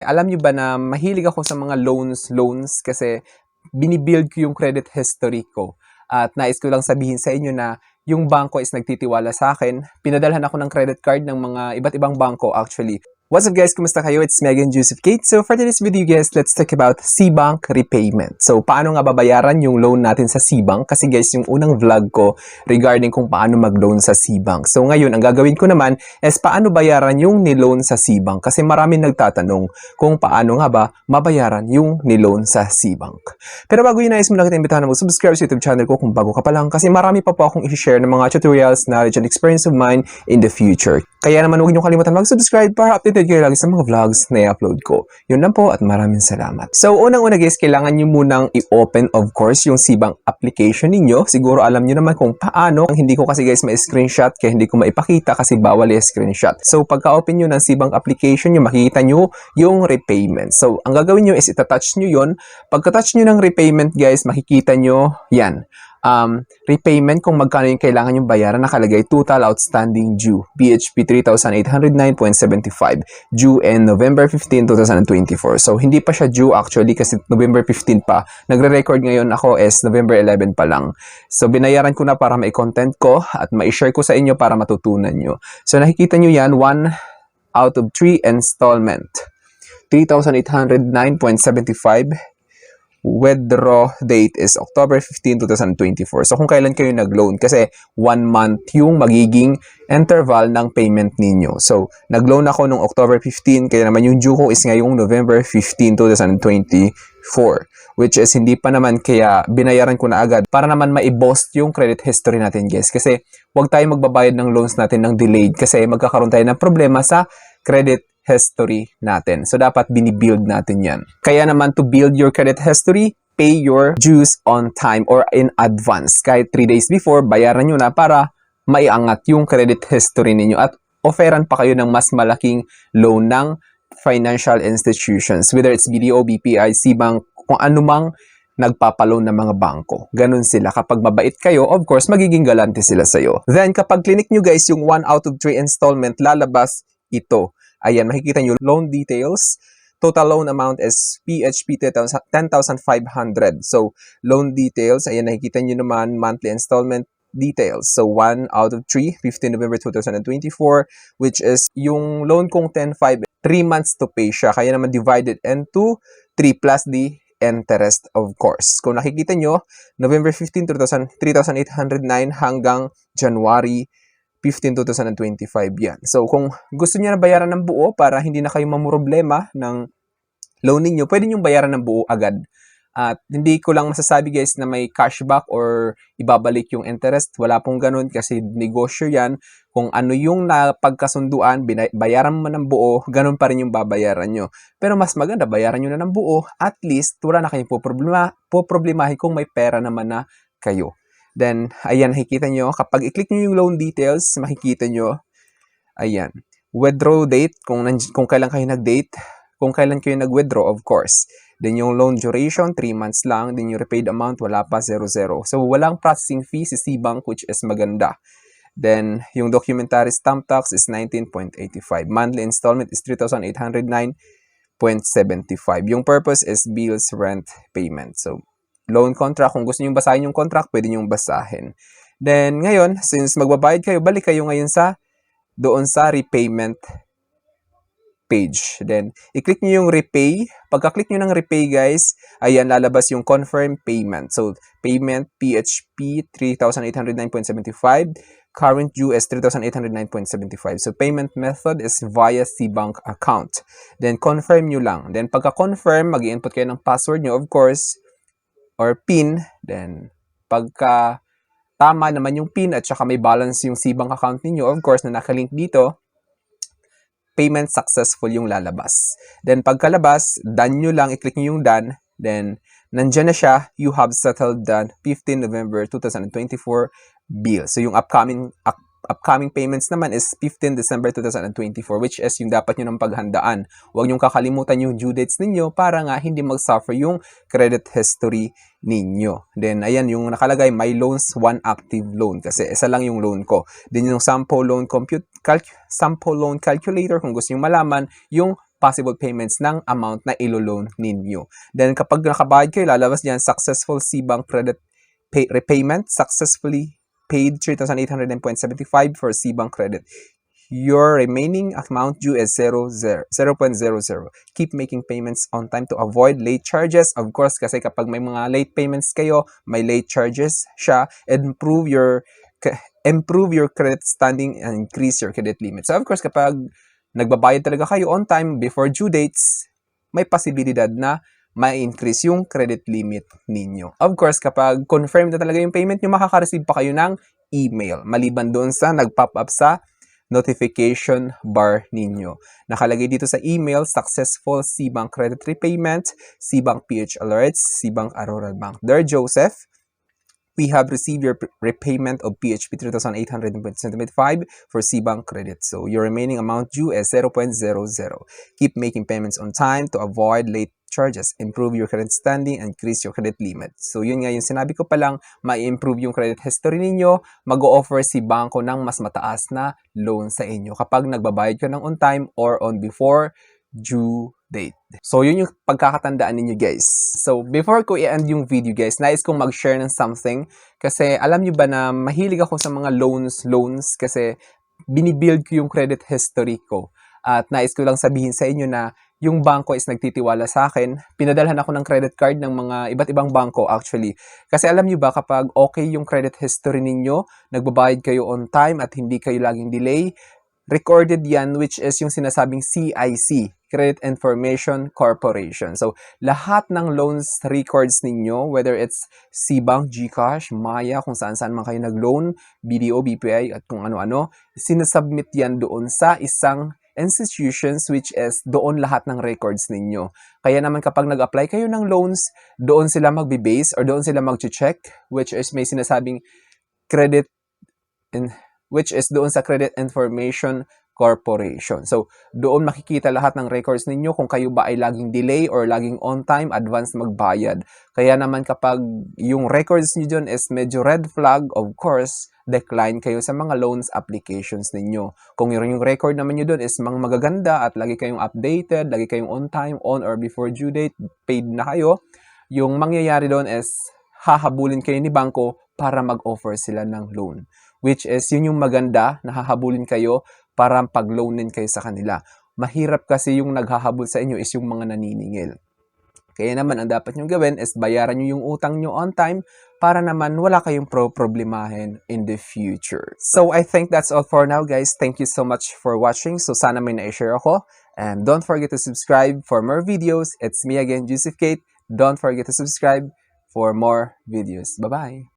Alam niyo ba na mahilig ako sa mga loans kasi binibuild ko yung credit history ko. At nais ko lang sabihin sa inyo na yung bangko is nagtitiwala sa akin. Pinadalhan ako ng credit card ng mga iba't ibang bangko actually. What's up guys? Kumusta kayo? It's Megan Joseph Kate. So for today's video guys, let's talk about C-Bank repayment. So paano nga babayaran yung loan natin sa C-Bank? Kasi guys, yung unang vlog ko regarding kung paano mag-loan sa C-Bank. So ngayon, ang gagawin ko naman is paano bayaran yung niloan sa C-Bank. Kasi marami nagtatanong kung paano nga ba mabayaran yung niloan sa C-Bank. Pero bago yun, nais mo lang kita imbitahan na mag-subscribe sa YouTube channel ko kung bago ka pa lang kasi marami pa po akong i-share ng mga tutorials, knowledge, and experience of mine in the future. Kaya naman huwag niyo kalimutan mag-subscribe para updated kayo lagi sa mga vlogs na i-upload ko. Yun lang po at maraming salamat. So, unang-una guys, kailangan niyo munang i-open of course yung C-Bank application ninyo. Siguro alam niyo naman kung paano. Hindi ko kasi guys ma-screenshot kaya hindi ko maipakita kasi bawal i-screenshot. So, pagka-open niyo ng C-Bank application niyo, makikita niyo yung repayment. So, ang gagawin niyo is itatouch niyo yon. Pagka-touch niyo ng repayment guys, makikita niyo yan. Repayment kung magkano yung kailangan yung bayaran, nakalagay total outstanding due BHP 3,809.75 due in November 15, 2024. So hindi pa siya due actually kasi November 15 pa. Nagre-record ngayon ako is November 11 pa lang. So binayaran ko na para mai-content ko at mai-share ko sa inyo para matutunan nyo. So nakikita nyo yan, 1 out of 3 installment. 3,809.75. Withdraw date is October 15, 2024. So, kung kailan kayo nag-loan, kasi 1 month yung magiging interval ng payment ninyo. So, nag-loan ako noong October 15, kaya naman yung due ko is ngayong November 15, 2024. Which is hindi pa naman kaya binayaran ko na agad para naman ma-boost yung credit history natin guys. Kasi huwag tayo magbabayad ng loans natin ng delayed kasi magkakaroon tayo ng problema sa credit history natin. So, dapat binibuild natin yan. Kaya naman, to build your credit history, pay your dues on time or in advance. Kahit 3 days before, bayaran nyo na para maiangat yung credit history ninyo at offeran pa kayo ng mas malaking loan ng financial institutions. Whether it's BDO, BPI, C-Bank, kung anumang nagpapaloan ng mga bangko. Ganun sila. Kapag mabait kayo, of course, magiging galante sila sa'yo. Then, kapag clinic nyo guys, yung 1 out of 3 installment, lalabas ito. Ayan, makikita nyo, loan details. Total loan amount is PHP 10,500. So, loan details, ayan, nakikita nyo naman, monthly installment details. So, 1 out of 3, 15 November 2024, which is yung loan kong 10,500, 3 months to pay siya. Kaya naman divided into 3 plus the interest, of course. Kung nakikita nyo, November 15, 3,809 hanggang January 15, 2025 yan. So, kung gusto niyo na bayaran ng buo para hindi na kayo mamroblema ng loan ninyo, pwede niyo bayaran ng buo agad. At hindi ko lang masasabi guys na may cashback or ibabalik yung interest. Wala pong ganun kasi negosyo yan. Kung ano yung napagkasunduan, bayaran mo ng buo, ganun pa rin yung babayaran nyo. Pero mas maganda, bayaran nyo na ng buo. At least, wala na kayong poproblemahin kung may pera naman na kayo. Then, ayan, nakikita nyo, kapag i-click nyo yung loan details, makikita nyo, ayan, withdraw date, kung kailan kayo nag-date, kung kailan kayo nag-withdraw, of course. Then, yung loan duration, 3 months lang. Then, yung repaid amount, wala pa, 0. So, walang processing fee si C-Bank, which is maganda. Then, yung documentary stamp tax is 19.85. Monthly installment is 3,809.75. Yung purpose is bills, rent, payment. So, loan contract, kung gusto nyo basahin yung contract, pwede nyo basahin. Then, ngayon, since magbabayad kayo, balik kayo ngayon doon sa repayment page. Then, i-click nyo yung repay. Pagka-click nyo ng repay, guys, ayan, lalabas yung confirm payment. So, payment PHP 3,809.75. Current due is 3,809.75. So, payment method is via C-Bank account. Then, confirm nyo lang. Then, pagka-confirm, mag-i-input kayo ng password nyo, of course, or PIN, then pagka tama naman yung PIN at saka may balance yung C-Bank account ninyo, of course, na nakalink dito, payment successful yung lalabas. Then pagkalabas, done nyo lang, i-click nyo yung done, then nandyan na siya, you have settled the 15 November 2024 bill. So yung upcoming payments naman is 15 December 2024, which is yung dapat nyo ng paghandaan. Huwag nyo kakalimutan yung due dates ninyo para nga hindi mag-suffer yung credit history ninyo. Then, ayan, yung nakalagay, my loans, 1 active loan. Kasi isa lang yung loan ko. Then, yung sample loan calculator, kung gusto nyo malaman, yung possible payments ng amount na ilo-loan ninyo. Then kapag nakabayad kayo, lalabas diyan successful CBank credit repayment, successfully paid 3,800.75 for CBank credit. Your remaining amount due is 0.00. Keep making payments on time to avoid late charges. Of course, kasi kapag may mga late payments kayo, may late charges siya. Improve your credit standing and increase your credit limit. So, of course, kapag nagbabayad talaga kayo on time before due dates, may posibilidad na ma-increase yung credit limit ninyo. Of course, kapag confirm na talaga yung payment nyo, makaka-receive pa kayo ng email. Maliban doon sa nag-pop up sa notification bar ninyo. Nakalagay dito sa email, successful CBank credit repayment, CBank PH alerts, CBank Aurora Bank. Dear Joseph, we have received your repayment of PHP 3,875 for CBank credit. So your remaining amount due is 0.00. Keep making payments on time to avoid late charges, improve your credit standing, and increase your credit limit. So yun nga yung sinabi ko pa lang, ma-improve yung credit history ninyo, mag-o-offer si bangko ng mas mataas na loan sa inyo kapag nagbabayad ka ng on time or on before due date. So yun yung pagkakatandaan ninyo guys. So before ko i-end yung video guys, nais kong mag-share ng something kasi alam nyo ba na mahilig ako sa mga loans kasi binibuild ko yung credit history ko. At nais ko lang sabihin sa inyo na yung bangko is nagtitiwala sa akin. Pinadalhan ako ng credit card ng mga iba't ibang bangko actually. Kasi alam nyo ba kapag okay yung credit history ninyo, nagbabayad kayo on time at hindi kayo laging delay, recorded yan which is yung sinasabing CIC, Credit Information Corporation. So, lahat ng loans records ninyo, whether it's CBank, GCash, Maya, kung saan-saan man kayo nag-loan, BDO, BPI, at kung ano-ano, sinasubmit yan doon sa isang institutions which is doon lahat ng records ninyo. Kaya naman kapag nag-apply kayo ng loans, doon sila magbe-base or doon sila mag-check which is may sinasabing which is doon sa Credit Information Corporation. So, doon makikita lahat ng records ninyo kung kayo ba ay laging delay or laging on time, advance magbayad. Kaya naman kapag yung records niyo dyan is medyo red flag, of course, decline kayo sa mga loans applications ninyo. Kung yung record naman nyo doon is mga magaganda at lagi kayong updated, lagi kayong on time, on or before due date, paid na kayo, yung mangyayari doon is hahabulin kayo ni bangko para mag-offer sila ng loan. Which is, yun yung maganda, nahahabulin kayo para pag-loanin kayo sa kanila. Mahirap kasi yung naghahabol sa inyo is yung mga naniningil. Kaya naman, ang dapat nyo gawin is bayaran nyo yung utang nyo on time para naman wala kayong problemahin in the future. So, I think that's all for now, guys. Thank you so much for watching. So, sana may na-share ako. And don't forget to subscribe for more videos. It's me again, Joseph Kate. Don't forget to subscribe for more videos. Bye-bye!